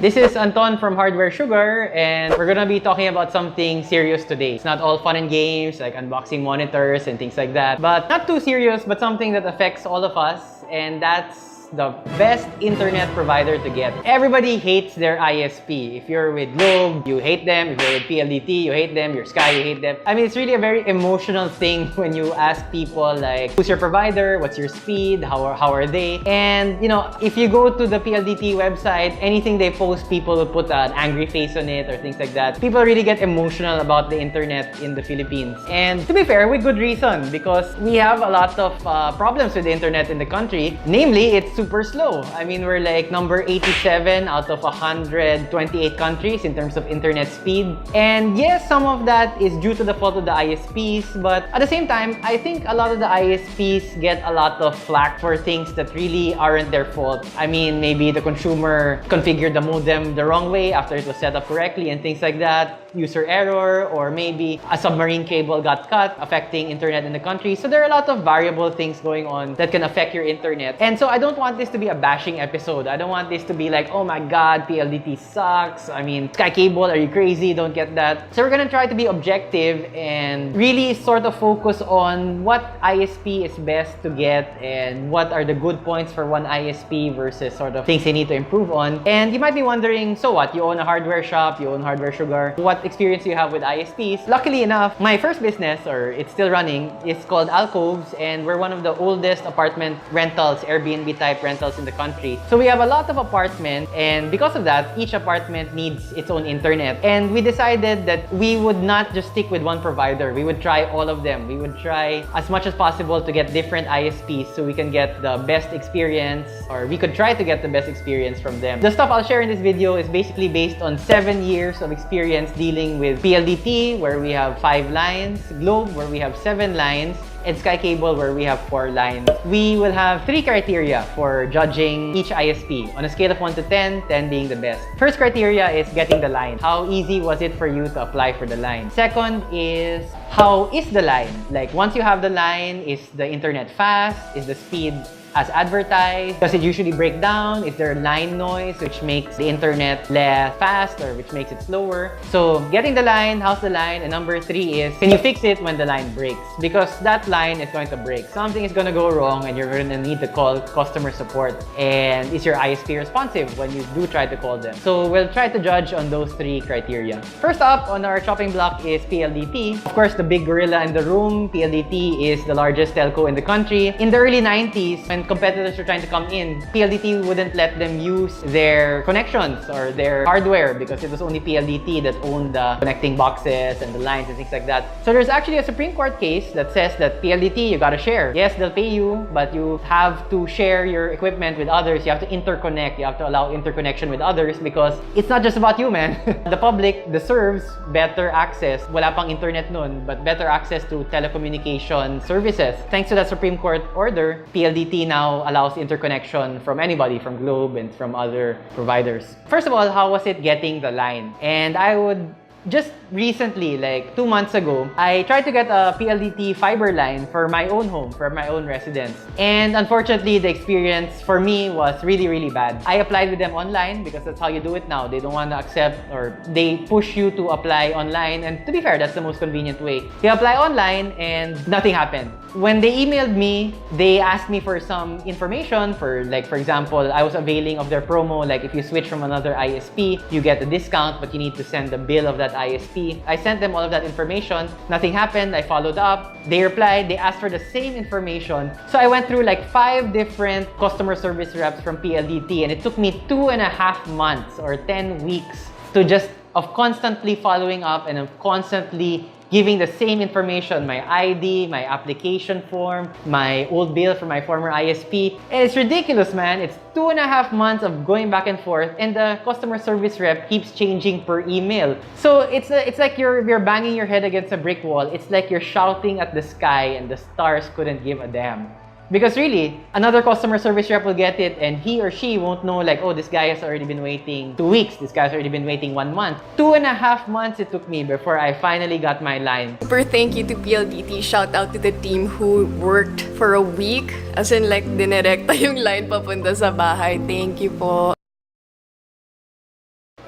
This is Anton from Hardware Sugar, and we're gonna be talking about something serious today. It's not all fun and games, like unboxing monitors and things like that, but not too serious, but something that affects all of us, and that's the best internet provider to get. Everybody hates their ISP. If you're with Globe, you hate them. If you're with PLDT, you hate them. Your Sky, you hate them. I mean, it's really a very emotional thing when you ask people like, who's your provider? What's your speed? How are they? And you know, if you go to the PLDT website, anything they post, people will put an angry face on it or things like that. People really get emotional about the internet in the Philippines. And to be fair, with good reason, because we have a lot of problems with the internet in the country. Namely, it's super slow. I mean, we're like number 87 out of 128 countries in terms of internet speed. And yes, some of that is due to the fault of the ISPs, but at the same time, I think a lot of the ISPs get a lot of flack for things that really aren't their fault. I mean, maybe the consumer configured the modem the wrong way after it was set up correctly and things like that, user error, or maybe a submarine cable got cut, affecting internet in the country. So there are a lot of variable things going on that can affect your internet. And so I don't want this to be a bashing episode. I don't want this to be like, oh my god, PLDT sucks. I mean, Sky Cable, are you crazy? Don't get that. So we're gonna try to be objective and really sort of focus on what ISP is best to get and what are the good points for one ISP versus sort of things they need to improve on. And you might be wondering, so what? You own a hardware shop, you own Hardware Sugar. What experience do you have with ISPs? Luckily enough, my first business, or it's still running, is called Alcoves, and we're one of the oldest apartment rentals, Airbnb type rentals in the country. So we have a lot of apartments, and because of that, each apartment needs its own internet. And we decided that we would not just stick with one provider. We would try all of them. We would try as much as possible to get different ISPs so we can get the best experience, or we could try to get the best experience from them. The stuff I'll share in this video is basically based on 7 years of experience dealing with PLDT, where we have 5 lines, Globe, where we have 7 lines, and Sky Cable, where we have 4 lines. We will have 3 criteria for judging each ISP on a scale of 1 to 10, 10 being the best. First criteria is getting the line. How easy was it for you to apply for the line? Second is, how is the line? Like, once you have the line, is the internet fast? Is the speed as advertised? Does it usually break down? Is there line noise which makes the internet less fast or which makes it slower? So getting the line, how's the line? And number 3 is, can you fix it when the line breaks? Because that line is going to break. Something is going to go wrong and you're going to need to call customer support. And is your ISP responsive when you do try to call them? So we'll try to judge on those 3 criteria. First up on our chopping block is PLDT. Of course, the big gorilla in the room. PLDT is the largest telco in the country. In the early 90s, when competitors were trying to come in, PLDT wouldn't let them use their connections or their hardware because it was only PLDT that owned the connecting boxes and the lines and things like that. So there's actually a Supreme Court case that says that PLDT, you gotta share. Yes, they'll pay you, but you have to share your equipment with others. You have to interconnect. You have to allow interconnection with others because it's not just about you, man. The public deserves better access. Wala pang internet nun, but better access to telecommunication services. Thanks to that Supreme Court order, PLDT now allows interconnection from anybody, from Globe and from other providers. First of all, how was it getting the line? And I would just recently, like 2 months ago, I tried to get a PLDT fiber line for my own home, for my own residence. And unfortunately, the experience for me was really, really bad. I applied with them online because that's how you do it now. They don't want to accept, or they push you to apply online. And to be fair, that's the most convenient way. You apply online and nothing happened. When they emailed me, they asked me for some information for, like, for example, I was availing of their promo. Like, if you switch from another ISP, you get a discount, but you need to send the bill of that ISP. I sent them all of that information. Nothing happened. I followed up. They replied. They asked for the same information. So I went through like 5 different customer service reps from PLDT, and it took me 2.5 months or 10 weeks to just of constantly following up and of constantly giving the same information, my ID, my application form, my old bill from my former ISP. And it's ridiculous, man. It's 2.5 months of going back and forth, and the customer service rep keeps changing per email. So it's like you're banging your head against a brick wall. It's like you're shouting at the sky and the stars couldn't give a damn. Because really, another customer service rep will get it and he or she won't know like, oh, this guy has already been waiting 2 weeks. This guy's already been waiting 1 month. 2.5 months it took me before I finally got my line. Super thank you to PLDT. Shout out to the team who worked for a week. As in like, dinirekta yung line papunta sa bahay. Thank you po.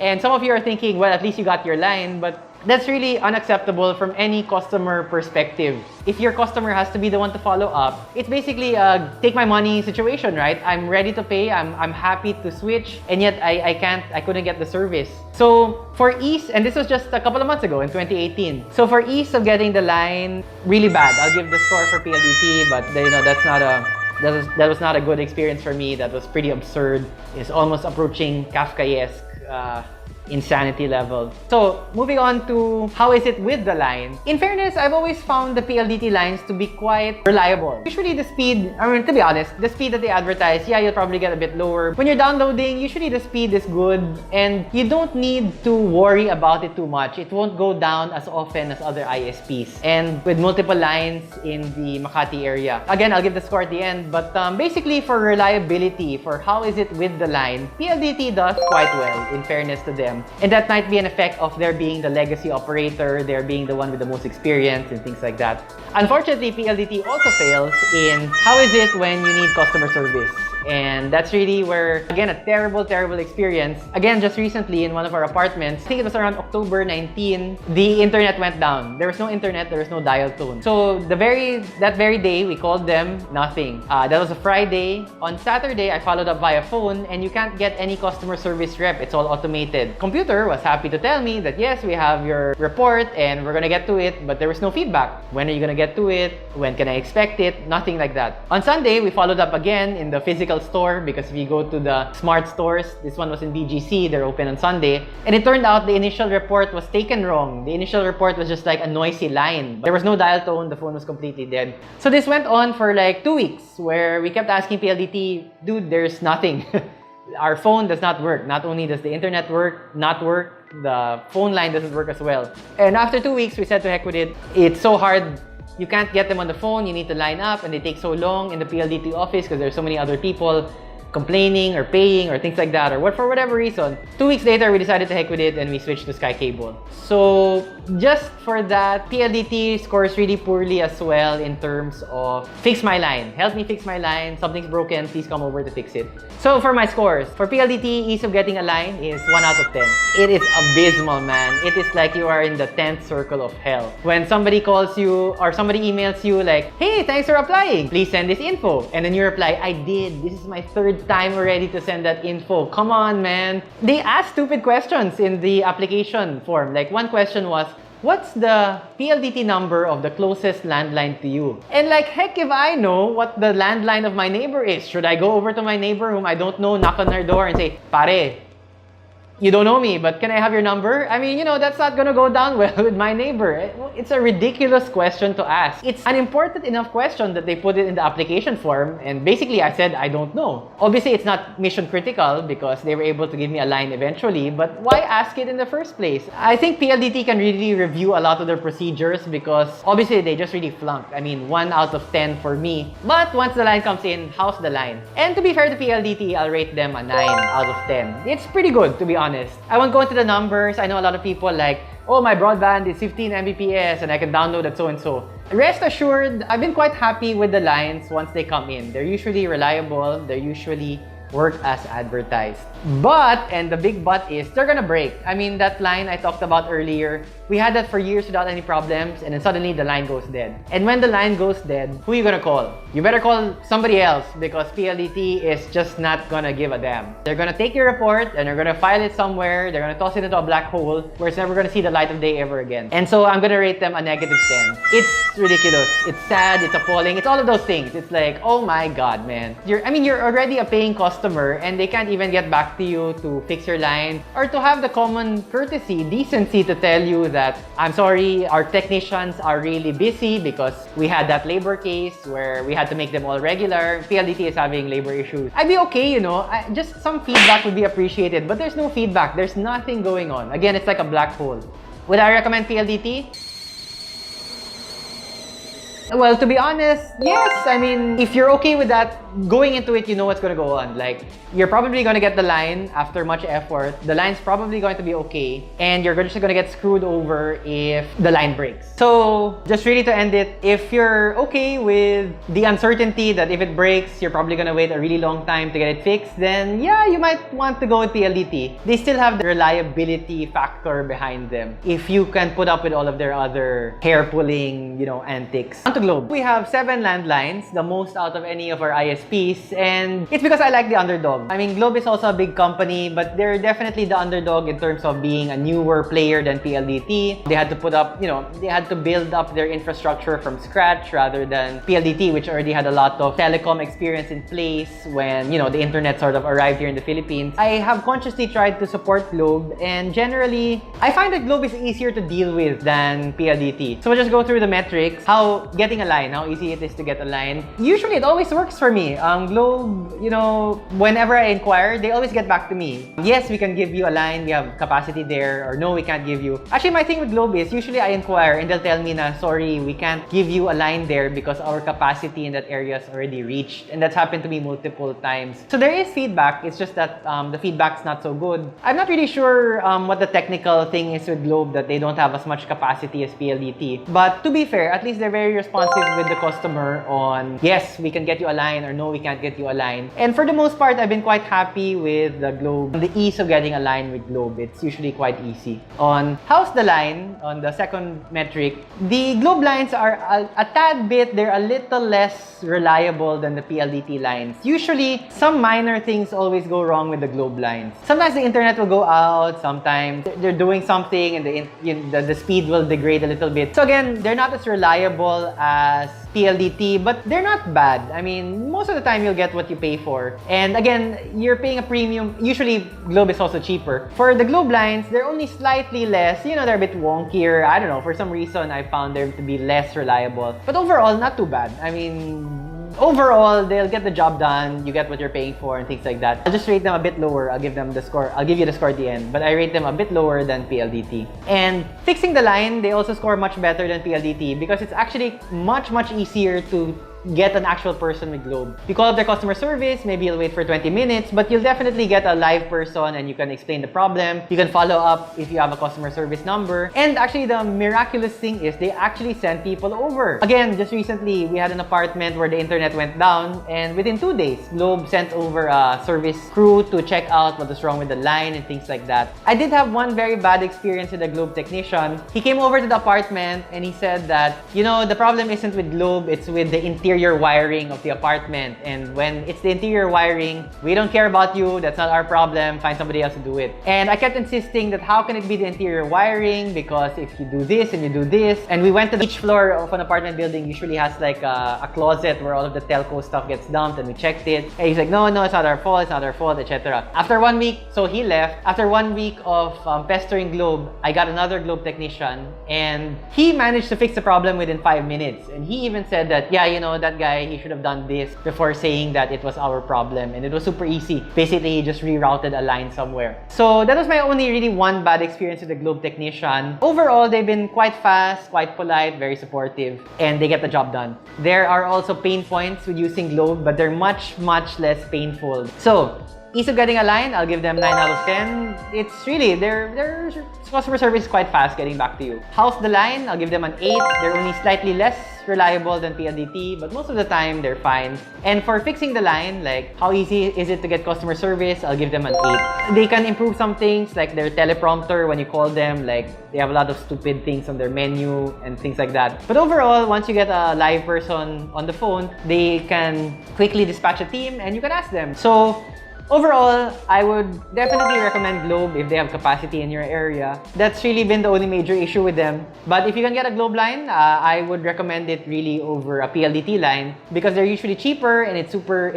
And some of you are thinking, well, at least you got your line, but that's really unacceptable from any customer perspective. If your customer has to be the one to follow up, it's basically a take my money situation, right? I'm ready to pay, I'm happy to switch, and yet I couldn't get the service. So for ease, and this was just a couple of months ago in 2018. So for ease of getting the line, really bad. I'll give the score for PLDT, but you know, that was not a good experience for me. That was pretty absurd. It's almost approaching Kafkaesque insanity level. So moving on to how is it with the line. In fairness, I've always found the PLDT lines to be quite reliable. Usually the speed, I mean, to be honest, the speed that they advertise, yeah, you'll probably get a bit lower. When you're downloading, usually the speed is good and you don't need to worry about it too much. It won't go down as often as other ISPs. And with multiple lines in the Makati area. Again, I'll give the score at the end, but basically for reliability, for how is it with the line, PLDT does quite well, in fairness to them. And that might be an effect of their being the legacy operator, their being the one with the most experience and things like that. Unfortunately, PLDT also fails in how is it when you need customer service. And that's really where, again, a terrible, terrible experience. Again, just recently in one of our apartments, I think it was around October 19, the internet went down. There was no internet, there was no dial tone. So that very day, we called them, nothing. That was a Friday. On Saturday, I followed up via phone and you can't get any customer service rep. It's all automated. Computer was happy to tell me that yes, we have your report and we're gonna get to it, but there was no feedback. When are you gonna get to it? When can I expect it? Nothing like that. On Sunday, we followed up again in the physical store because if you go to the smart stores, this one was in BGC, they're open on Sunday, and it turned out the initial report was taken wrong. The initial report was just like a noisy line. There was no dial tone, the phone was completely dead. So this went on for like 2 weeks where we kept asking PLDT, dude, there's nothing. Our phone does not work. Not only does the internet not work, the phone line doesn't work as well. And after 2 weeks, we said to heck with it. It's so hard. You can't get them on the phone. You need to line up and they take so long in the PLDT office because there's so many other people complaining or paying or things like that or for whatever reason. 2 weeks later, we decided to heck with it and we switched to Sky Cable. So just for that, PLDT scores really poorly as well in terms of fix my line. Help me fix my line. Something's broken. Please come over to fix it. So for my scores, for PLDT, ease of getting a line is 1 out of 10. It is abysmal, man. It is like you are in the 10th circle of hell. When somebody calls you or somebody emails you like, hey, thanks for applying. Please send this info. And then you reply, I did. This is my 3rd time already to send that info. Come on, man. They ask stupid questions in the application form. Like one question was, what's the PLDT number of the closest landline to you? And like, heck if I know what the landline of my neighbor is. Should I go over to my neighbor whom I don't know, knock on their door and say, pare, you don't know me, but can I have your number? I mean, you know, that's not gonna go down well with my neighbor. It's a ridiculous question to ask. It's an important enough question that they put it in the application form, and basically I said, I don't know. Obviously, it's not mission critical because they were able to give me a line eventually, but why ask it in the first place? I think PLDT can really review a lot of their procedures because obviously they just really flunked. I mean, 1 out of 10 for me. But once the line comes in, how's the line? And to be fair to PLDT, I'll rate them a 9 out of 10. It's pretty good, to be honest. I won't go into the numbers. I know a lot of people like, oh, my broadband is 15 Mbps and I can download it so-and-so. Rest assured, I've been quite happy with the lines once they come in. They're usually reliable. They're usually work as advertised. But, and the big but is, they're gonna break. I mean, that line I talked about earlier, we had that for years without any problems, and then suddenly the line goes dead. And when the line goes dead, who are you gonna call? You better call somebody else because PLDT is just not gonna give a damn. They're gonna take your report and they're gonna file it somewhere, they're gonna toss it into a black hole where it's never gonna see the light of day ever again. And so I'm gonna rate them a -10. It's ridiculous. It's sad, it's appalling, it's all of those things. It's like, oh my god, man. You're already a paying customer and they can't even get back to you to fix your line or to have the common courtesy, decency to tell you that, I'm sorry, our technicians are really busy because we had that labor case where we had to make them all regular. PLDT is having labor issues. I'd be okay, you know, just some feedback would be appreciated, but there's no feedback. There's nothing going on. Again, it's like a black hole. Would I recommend PLDT? Well, to be honest, yes. I mean, if you're okay with that, going into it, you know what's going to go on. Like, you're probably going to get the line after much effort. The line's probably going to be okay. And you're just going to get screwed over if the line breaks. So, just really to end it, if you're okay with the uncertainty that if it breaks, you're probably going to wait a really long time to get it fixed, then yeah, you might want to go with PLDT. They still have the reliability factor behind them if you can put up with all of their other hair-pulling, antics. On to Globe. We have 7 landlines, the most out of any of our ISPs, and it's because I like the underdog. I mean, Globe is also a big company, but they're definitely the underdog in terms of being a newer player than PLDT. They had to put up, they had to build up their infrastructure from scratch rather than PLDT, which already had a lot of telecom experience in place when, the internet sort of arrived here in the Philippines. I have consciously tried to support Globe, and generally, I find that Globe is easier to deal with than PLDT. So we'll just go through the metrics, how getting a line, how easy it is to get a line. Usually, it always works for me. Globe, whenever I inquire, they always get back to me. Yes, we can give you a line, we have capacity there, or no, we can't give you. Actually, my thing with Globe is, usually I inquire and they'll tell me na, sorry, we can't give you a line there because our capacity in that area is already reached. And that's happened to me multiple times. So there is feedback, it's just that the feedback's not so good. I'm not really sure what the technical thing is with Globe, that they don't have as much capacity as PLDT. But to be fair, at least they're very responsive with the customer on, yes, we can get you a line, or no, we can't get you a line. And for the most part, I've been quite happy with the Globe. The ease of getting a line with Globe, it's usually quite easy. On how's the line, on the second metric, the Globe lines are a tad bit, they're a little less reliable than the PLDT lines. Usually, some minor things always go wrong with the Globe lines. Sometimes the internet will go out, sometimes they're doing something and the speed will degrade a little bit. So again, they're not as reliable as PLDT, but they're not bad. I mean, most of the time you'll get what you pay for. And again, you're paying a premium. Usually, Globe is also cheaper. For the Globe lines, they're only slightly less. They're a bit wonkier. I don't know. For some reason, I found them to be less reliable. But overall, not too bad. I mean, overall, they'll get the job done. You get what you're paying for and things like that. I'll just rate them a bit lower. I'll give them the score. I'll give you the score at the end. But I rate them a bit lower than PLDT. And fixing the line, they also score much better than PLDT because it's actually much, much easier to get an actual person with Globe. You call up their customer service, maybe you'll wait for 20 minutes, but you'll definitely get a live person and you can explain the problem. You can follow up if you have a customer service number. And actually, the miraculous thing is they actually send people over. Again, just recently, we had an apartment where the internet went down, and within 2 days, Globe sent over a service crew to check out what was wrong with the line and things like that. I did have one very bad experience with a Globe technician. He came over to the apartment and he said that, the problem isn't with Globe, it's with the interior wiring of the apartment. And when it's the interior wiring, we don't care about you. That's not our problem. Find somebody else to do it. And I kept insisting that how can it be the interior wiring? Because if you do this and you do this, and we went to each floor of an apartment building usually has like a closet where all of the telco stuff gets dumped, and we checked it. And he's like, no, it's not our fault, etc. After 1 week, so he left. After 1 week of pestering Globe, I got another Globe technician, and he managed to fix the problem within 5 minutes. And he even said that, yeah, that guy, he should have done this before saying that it was our problem. And it was super easy. Basically, he just rerouted a line somewhere. So that was my only really one bad experience with the Globe technician. Overall, they've been quite fast, quite polite, very supportive, and they get the job done. There are also pain points with using Globe, but they're much, much less painful. So, ease of getting a line, I'll give them 9 out of 10. It's really, their customer service is quite fast getting back to you. How's the line? I'll give them an 8. They're only slightly less reliable than PLDT, but most of the time, they're fine. And for fixing the line, like how easy is it to get customer service, I'll give them an 8. They can improve some things, like their teleprompter when you call them, like they have a lot of stupid things on their menu and things like that. But overall, once you get a live person on the phone, they can quickly dispatch a team and you can ask them. So, overall, I would definitely recommend Globe if they have capacity in your area. That's really been the only major issue with them. But if you can get a Globe line, I would recommend it really over a PLDT line because they're usually cheaper and it's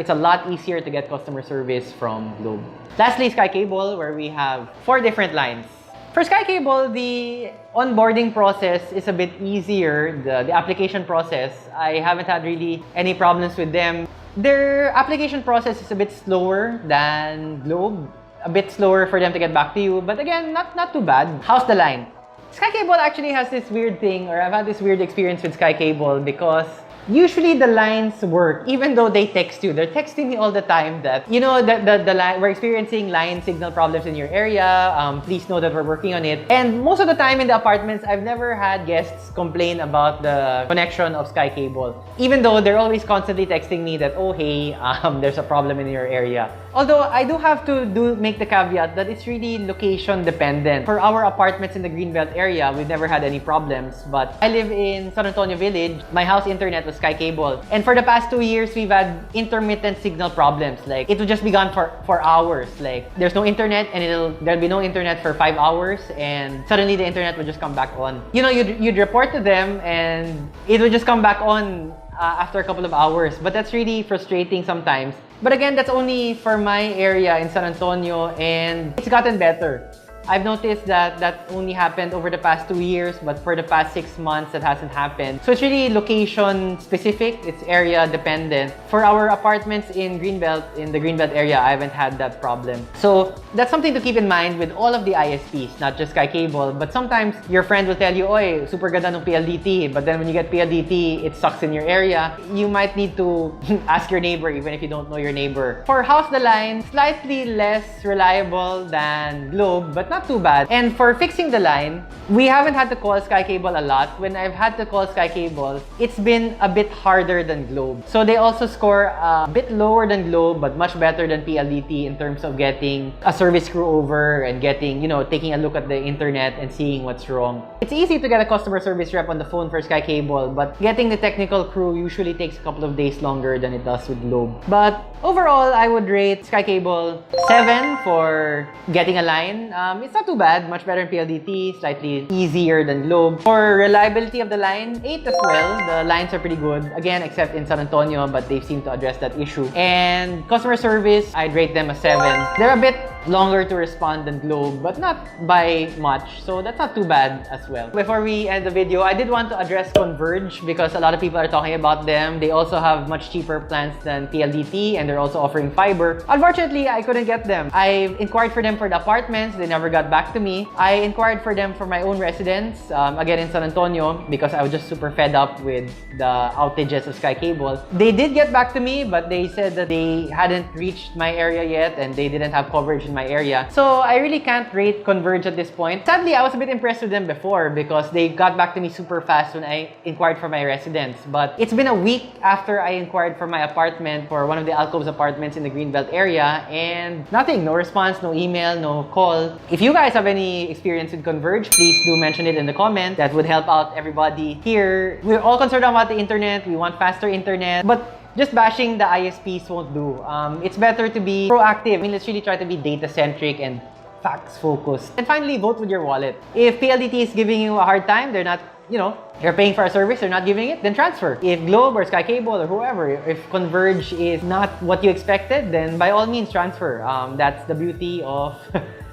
a lot easier to get customer service from Globe. Lastly, Sky Cable, where we have 4 different lines. For Sky Cable, the onboarding process is a bit easier, the application process. I haven't had really any problems with them. Their application process is a bit slower than Globe, a bit slower for them to get back to you, but again, not too bad. How's the line? Sky Cable actually has this weird thing, or I've had this weird experience with Sky Cable because usually the lines work, even though they text you. They're texting me all the time that, you know, the line, we're experiencing line signal problems in your area. Please know that we're working on it. And most of the time in the apartments, I've never had guests complain about the connection of Sky Cable, even though they're always constantly texting me that, oh, hey, there's a problem in your area. Although I do have to make the caveat that it's really location dependent. For our apartments in the Greenbelt area, we've never had any problems. But I live in San Antonio Village. My house internet was Sky Cable. And for the past 2 years, we've had intermittent signal problems. Like, it would just be gone for hours. Like, there's no internet and there'll be no internet for 5 hours, and suddenly the internet would just come back on. You know, you'd report to them and it would just come back on after a couple of hours. But that's really frustrating sometimes. But again, that's only for my area in San Antonio, and it's gotten better. I've noticed that that only happened over the past 2 years, but for the past 6 months, that hasn't happened. So it's really location specific, it's area dependent. For our apartments in Greenbelt, in the Greenbelt area, I haven't had that problem. So that's something to keep in mind with all of the ISPs, not just Sky Cable. But sometimes your friend will tell you, oy, super ganda ng PLDT. But then when you get PLDT, it sucks in your area. You might need to ask your neighbor, even if you don't know your neighbor. For House the Line, slightly less reliable than Globe, but not too bad. And for fixing the line, we haven't had to call Sky Cable a lot. When I've had to call Sky Cable, it's been a bit harder than Globe. So they also score a bit lower than Globe, but much better than PLDT in terms of getting a service crew over and getting, you know, taking a look at the internet and seeing what's wrong. It's easy to get a customer service rep on the phone for Sky Cable, but getting the technical crew usually takes a couple of days longer than it does with Globe. But overall, I would rate Sky Cable 7 for getting a line. It's not too bad, much better than PLDT, slightly easier than Globe. For reliability of the line, 8 as well. The lines are pretty good, again, except in San Antonio, but they seem to address that issue. And customer service, I'd rate them a 7. They're a bit longer to respond than Globe, but not by much, so that's not too bad as well. Before we end the video, I did want to address Converge because a lot of people are talking about them. They also have much cheaper plans than PLDT, and they're also offering fiber. Unfortunately, I couldn't get them. I inquired for them for the apartments, they never got back to me. I inquired for them for my own residence, again in San Antonio, because I was just super fed up with the outages of Sky Cable. They did get back to me, but they said that they hadn't reached my area yet and they didn't have coverage in my area. So I really can't rate Converge at this point. Sadly, I was a bit impressed with them before because they got back to me super fast when I inquired for my residence. But it's been a week after I inquired for my apartment, for one of the Alcoves apartments in the Greenbelt area, and nothing, no response, no email, no call. If you guys have any experience with Converge, please do mention it in the comments. That would help out everybody here. We're all concerned about the internet. We want faster internet, but just bashing the ISPs won't do. It's better to be proactive. I mean, let's really try to be data-centric and facts-focused. And finally, vote with your wallet. If PLDT is giving you a hard time, they're not, you know, you're paying for a service, they're not giving it, then transfer. If Globe or Sky Cable or whoever, if Converge is not what you expected, then by all means, transfer. That's the beauty of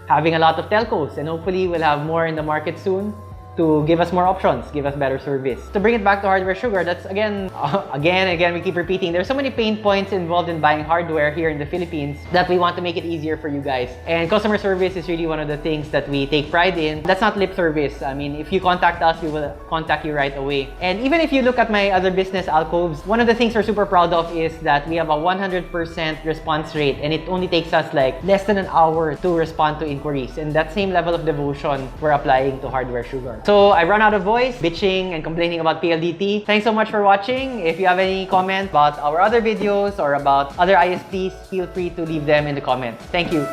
having a lot of telcos, and hopefully we'll have more in the market soon to give us more options, give us better service. To bring it back to Hardware Sugar, that's again, we keep repeating, there's so many pain points involved in buying hardware here in the Philippines that we want to make it easier for you guys. And customer service is really one of the things that we take pride in. That's not lip service. I mean, if you contact us, we will contact you right away. And even if you look at my other business, Alcoves, one of the things we're super proud of is that we have a 100% response rate, and it only takes us like less than an hour to respond to inquiries. And that same level of devotion we're applying to Hardware Sugar. So I run out of voice, bitching and complaining about PLDT. Thanks so much for watching. If you have any comments about our other videos or about other ISPs, feel free to leave them in the comments. Thank you.